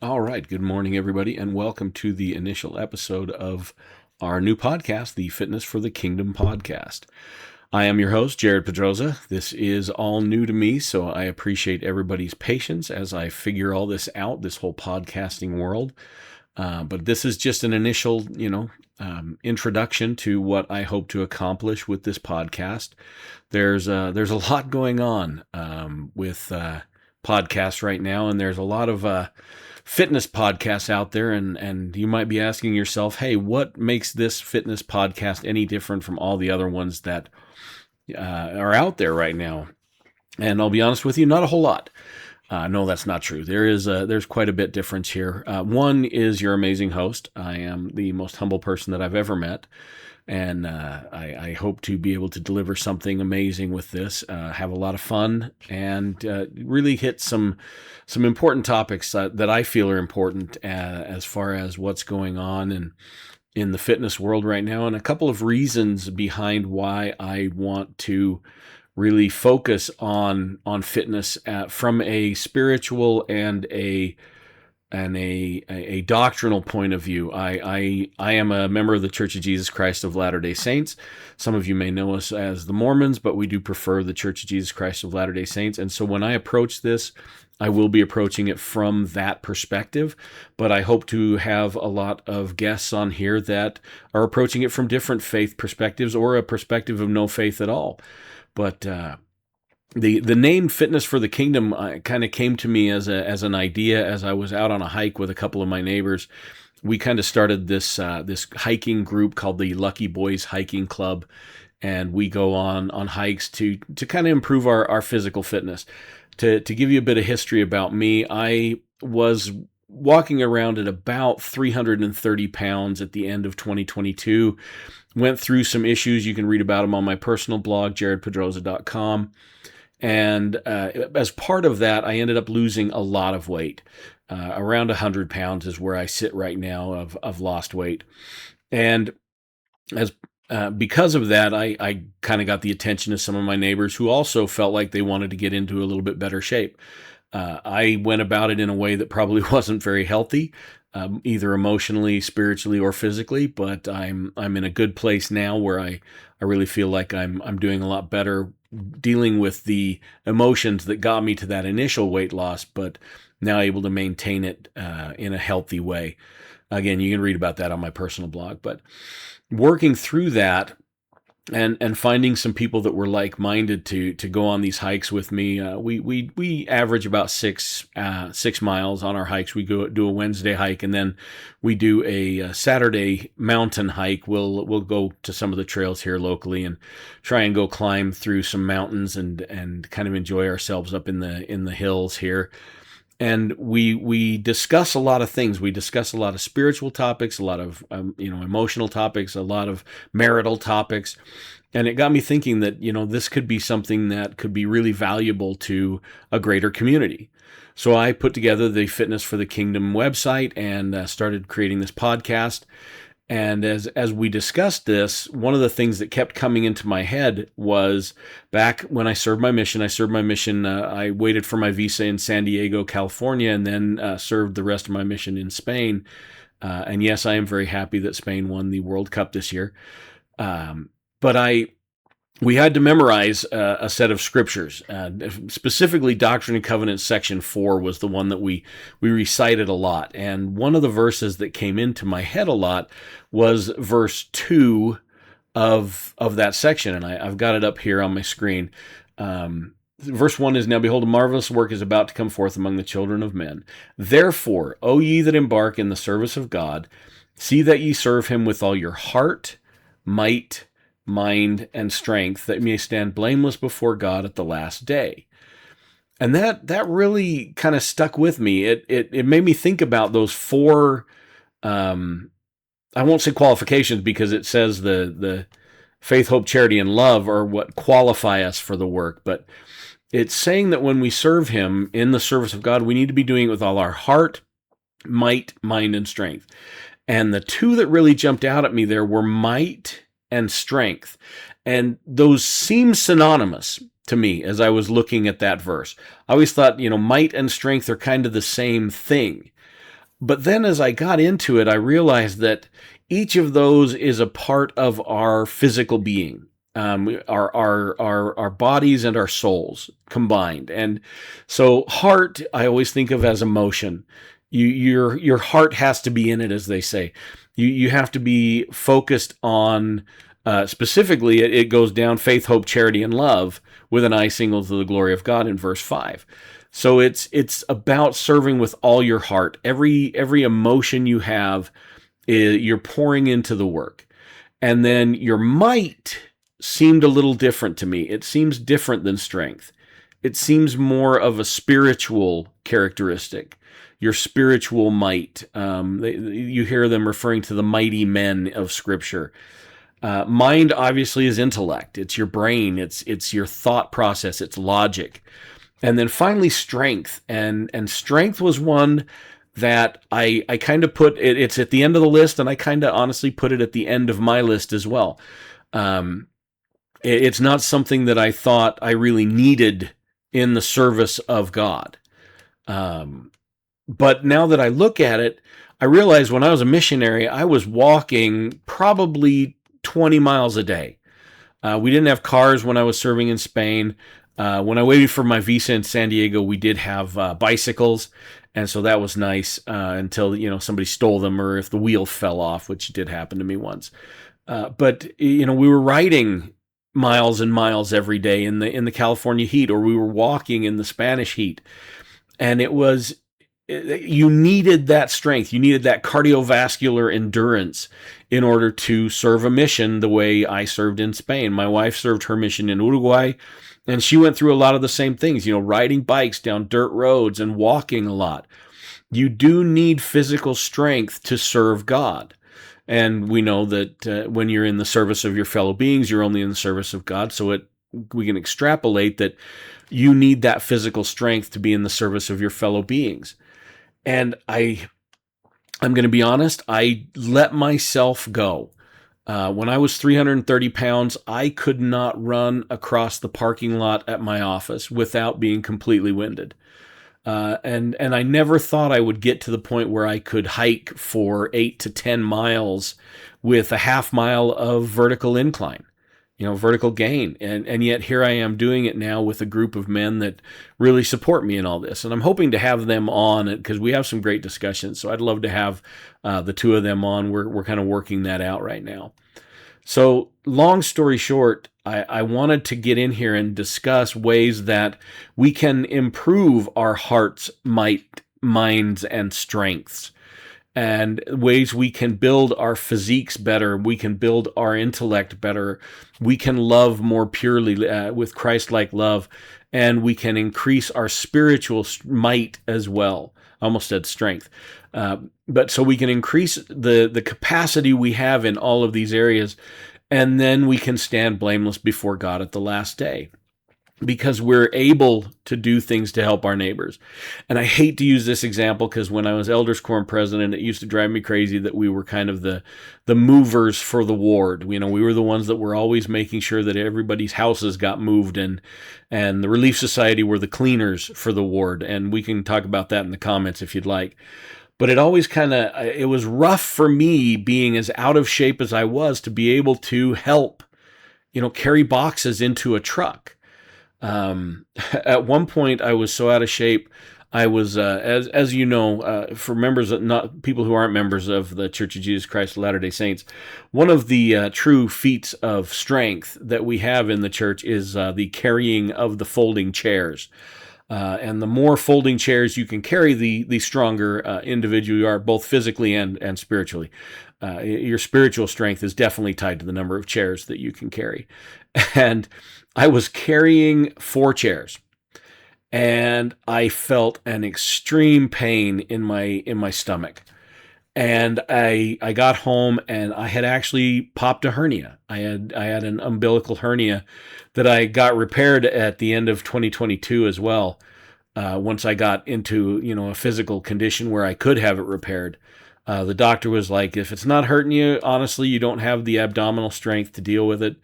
All right. Good morning, everybody, and welcome to the initial episode of our new podcast, the Fitness for the Kingdom podcast. I am your host, Jared Pedroza. This is all new to me, so I appreciate everybody's patience as I figure all this out, this whole podcasting world. But this is just an initial, introduction to what I hope to accomplish with this podcast. There's a lot going on with podcasts right now, and there's a lot of fitness podcasts out there, and you might be asking yourself, hey, what makes this fitness podcast any different from all the other ones that are out there right now? And I'll be honest with you, not a whole lot. No, that's not true. There's quite a bit difference here. One is your amazing host. I am the most humble person that I've ever met, and I hope to be able to deliver something amazing with this. Have a lot of fun and really hit some important topics that I feel are important as far as what's going on and in the fitness world right now, and a couple of reasons behind why I want to really focus on fitness from a spiritual and a doctrinal point of view. I am a member of the Church of Jesus Christ of Latter-day Saints. Some of you may know us as the Mormons, but we do prefer the Church of Jesus Christ of Latter-day Saints. And so when I approach this, I will be approaching it from that perspective, but I hope to have a lot of guests on here that are approaching it from different faith perspectives or a perspective of no faith at all. But the name Fitness for the Kingdom kind of came to me as an idea as I was out on a hike with a couple of my neighbors. We kind of started this hiking group called the Lucky Boys Hiking Club, and we go on hikes to kind of improve our physical fitness. To give you a bit of history about me, I was walking around at about 330 pounds at the end of 2022. Went through some issues. You can read about them on my personal blog, jaredpedroza.com. And as part of that, I ended up losing a lot of weight. Around 100 pounds is where I sit right now of lost weight. And as because of that, I kind of got the attention of some of my neighbors who also felt like they wanted to get into a little bit better shape. I went about it in a way that probably wasn't very healthy, either emotionally, spiritually, or physically. But I'm in a good place now where I really feel like I'm doing a lot better dealing with the emotions that got me to that initial weight loss, but now able to maintain it in a healthy way. Again, you can read about that on my personal blog. But working through that, and finding some people that were like-minded to go on these hikes with me. We average about 6 miles on our hikes. We do a Wednesday hike, and then we do a Saturday mountain hike. We'll go to some of the trails here locally and try and go climb through some mountains and kind of enjoy ourselves up in the hills here. And we discuss a lot of things. We discuss a lot of spiritual topics, a lot of emotional topics, a lot of marital topics. And it got me thinking that, this could be something that could be really valuable to a greater community. So I put together the Fitness for the Kingdom website and started creating this podcast. And as we discussed this, one of the things that kept coming into my head was back when I served my mission. I waited for my visa in San Diego, California, and then served the rest of my mission in Spain. And yes, I am very happy that Spain won the World Cup this year. But we had to memorize a set of scriptures. Specifically, Doctrine and Covenants section 4 was the one that we recited a lot. And one of the verses that came into my head a lot was verse 2 of that section. And I've got it up here on my screen. Verse 1 is, "Now behold, a marvelous work is about to come forth among the children of men. Therefore, O ye that embark in the service of God, see that ye serve him with all your heart, might, mind, and strength, that you may stand blameless before God at the last day." And that really kind of stuck with me. It made me think about those four, I won't say qualifications, because it says the faith, hope, charity, and love are what qualify us for the work. But it's saying that when we serve him in the service of God, we need to be doing it with all our heart, might, mind, and strength. And the two that really jumped out at me there were might and strength. And those seem synonymous to me as I was looking at that verse. I always thought, might and strength are kind of the same thing. But then as I got into it, I realized that each of those is a part of our physical being, our bodies and our souls combined. And so heart, I always think of as emotion. Your heart has to be in it, as they say. You have to be focused on, specifically, it goes down faith, hope, charity, and love with an eye single to the glory of God in verse 5. So it's about serving with all your heart. Every emotion you have, you're pouring into the work. And then your might seemed a little different to me. It seems different than strength. It seems more of a spiritual characteristic. Your spiritual might. You hear them referring to the mighty men of Scripture. Mind obviously is intellect. It's your brain. It's your thought process. It's logic. And then finally, strength. And strength was one that I kind of put, it's at the end of the list, and I kind of honestly put it at the end of my list as well. It's not something that I thought I really needed in the service of God. But now that I look at it, I realize when I was a missionary, I was walking probably 20 miles a day. We didn't have cars when I was serving in Spain. When I waited for my visa in San Diego, we did have bicycles, and so that was nice until somebody stole them or if the wheel fell off, which did happen to me once. But we were riding miles and miles every day in the California heat, or we were walking in the Spanish heat, and you needed that strength. You needed that cardiovascular endurance in order to serve a mission the way I served in Spain. My wife served her mission in Uruguay, and she went through a lot of the same things, riding bikes down dirt roads and walking a lot. You do need physical strength to serve God. And we know that when you're in the service of your fellow beings, you're only in the service of God. So we can extrapolate that you need that physical strength to be in the service of your fellow beings. And I'm going to be honest, I let myself go. When I was 330 pounds, I could not run across the parking lot at my office without being completely winded. And I never thought I would get to the point where I could hike for 8 to 10 miles with a half mile of vertical incline, vertical gain. And yet here I am doing it now with a group of men that really support me in all this. And I'm hoping to have them on because we have some great discussions. So I'd love to have the two of them on. We're kind of working that out right now. So long story short, I wanted to get in here and discuss ways that we can improve our heart's might, minds, and strengths, and ways we can build our physiques better. We can build our intellect better. We can love more purely with Christ-like love, and we can increase our spiritual might as well. I almost said strength. But so we can increase the capacity we have in all of these areas, and then we can stand blameless before God at the last day because we're able to do things to help our neighbors. And I hate to use this example because when I was Elders Quorum president, it used to drive me crazy that we were kind of the movers for the ward. We were the ones that were always making sure that everybody's houses got moved, and the Relief Society were the cleaners for the ward. And we can talk about that in the comments if you'd like. But it always it was rough for me being as out of shape as I was to be able to help, carry boxes into a truck. At one point I was so out of shape. I was, as you know, for members, not people who aren't members of the Church of Jesus Christ of Latter-day Saints, one of the true feats of strength that we have in the church is the carrying of the folding chairs. And the more folding chairs you can carry, the stronger individual you are, both physically and spiritually. Your spiritual strength is definitely tied to the number of chairs that you can carry. And I was carrying 4 chairs, and I felt an extreme pain in my stomach. And I got home, and I had actually popped a hernia. I had an umbilical hernia that I got repaired at the end of 2022 as well. Once I got into a physical condition where I could have it repaired, the doctor was like, "If it's not hurting you, honestly, you don't have the abdominal strength to deal with it.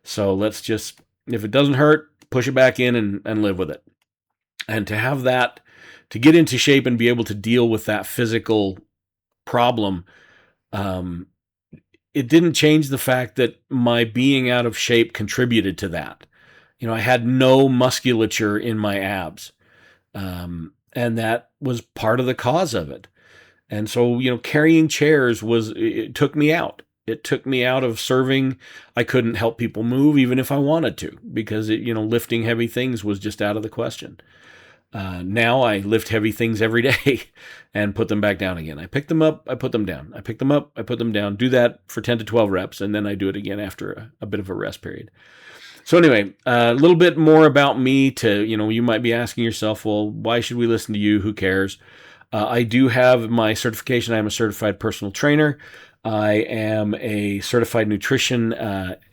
So let's just, if it doesn't hurt, push it back in and live with it." And to have that, to get into shape and be able to deal with that physical problem, um, it didn't change the fact that my being out of shape contributed to that. I had no musculature in my abs, and that was part of the cause of it. And so, carrying chairs it took me out. It took me out of serving. I couldn't help people move even if I wanted to, because lifting heavy things was just out of the question. Now I lift heavy things every day and put them back down again. I pick them up, I put them down. I pick them up, I put them down. Do that for 10 to 12 reps, and then I do it again after a bit of a rest period. So anyway, a little bit more about me you might be asking yourself, well, why should we listen to you? Who cares? I do have my certification. I'm a certified personal trainer. I am a certified nutrition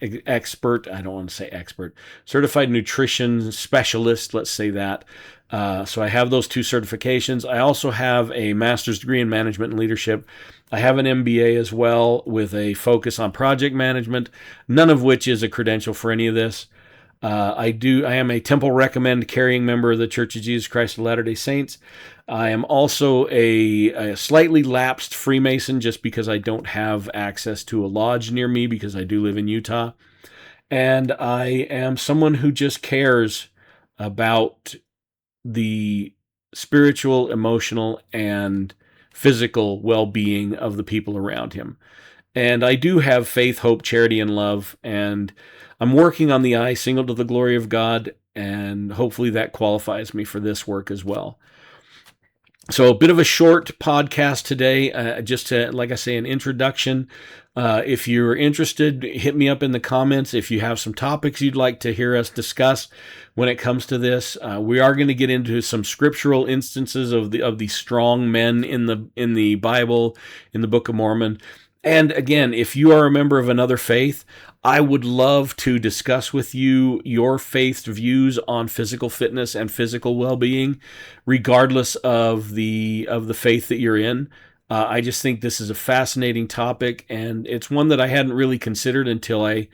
expert. I don't want to say expert. Certified nutrition specialist, let's say that. So I have those 2 certifications. I also have a master's degree in management and leadership. I have an MBA as well with a focus on project management, none of which is a credential for any of this. I am a Temple Recommend carrying member of the Church of Jesus Christ of Latter-day Saints. I am also a slightly lapsed Freemason, just because I don't have access to a lodge near me because I do live in Utah. And I am someone who just cares about the spiritual, emotional, and physical well-being of the people around him. And I do have faith, hope, charity, and love. And I'm working on the I single to the glory of God. And hopefully that qualifies me for this work as well. So a bit of a short podcast today, just to, like I say, an introduction. If you're interested, hit me up in the comments if you have some topics you'd like to hear us discuss when it comes to this. We are going to get into some scriptural instances of the strong men in the Bible, in the Book of Mormon. And again, if you are a member of another faith, I would love to discuss with you your faith's views on physical fitness and physical well-being, regardless of the faith that you're in. I just think this is a fascinating topic, and it's one that I hadn't really considered until I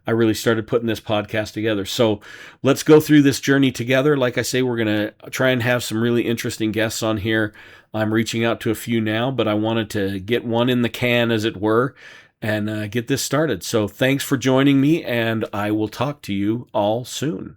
really started putting this podcast together. So let's go through this journey together. Like I say, we're going to try and have some really interesting guests on here. I'm reaching out to a few now, but I wanted to get one in the can, as it were, and get this started. So thanks for joining me, and I will talk to you all soon.